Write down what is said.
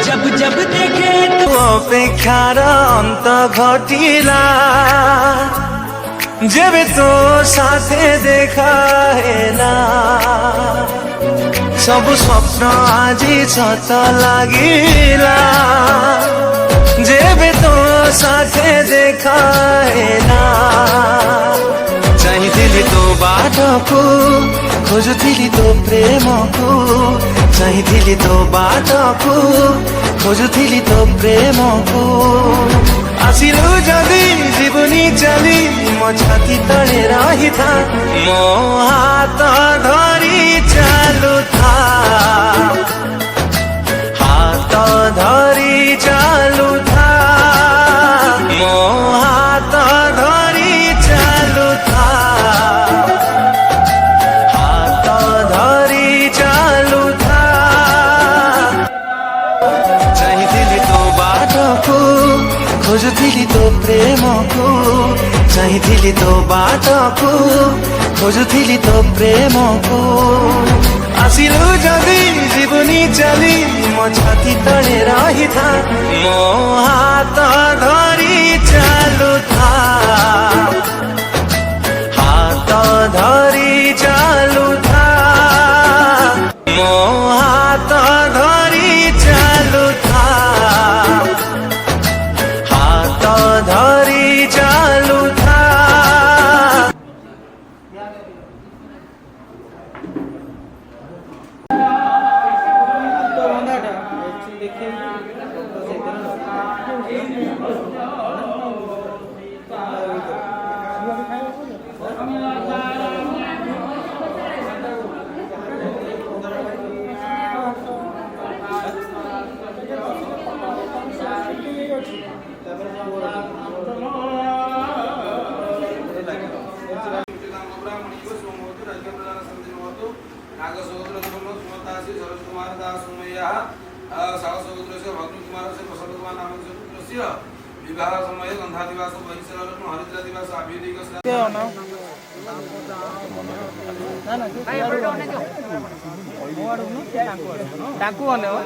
जब जब देखे तो অপেক্ষার অন্ত ঘটিলা যেবে তো সাথে দেখা হেলা সবু স্বপ্ন আজি সত লাগিলা যেবে তো সাথে দেখা হেলা চাহিଥିଲି তো বাটকু খোঁজুଥିଲି তো প্রেমকু চাহিଥିଲି তো বাটকু খোঁজুଥିଲି তো প্রেমকু আসিলু যদি জীবনী চালি মো ছাতি তলে রহিথা মো হাত ধরি চালুথা হাত ধরি চালুথা মো হাত ধরি চালুথা হাত ধরি চালুথা চাহিଥିଲି তো বাটকু খোঁজুଥିଲି তো প্রেমকু চাহিଥିଲି তো বাটকু খোঁজুଥିଲି তো প্রেমকু আসিলু যদি জীবনী চালি মো ছাতি তলে রহিথা মো হাত ধরি চালুথা হাত ধরি চালুথা মো হাত ধরি চালুথা হাত ধরি চালুথা विवाह समय गंधा दिवस बहिष्कार हरिद्रा दिवस आभिदिक ତାଙ୍କୁ ଅନେଇବ।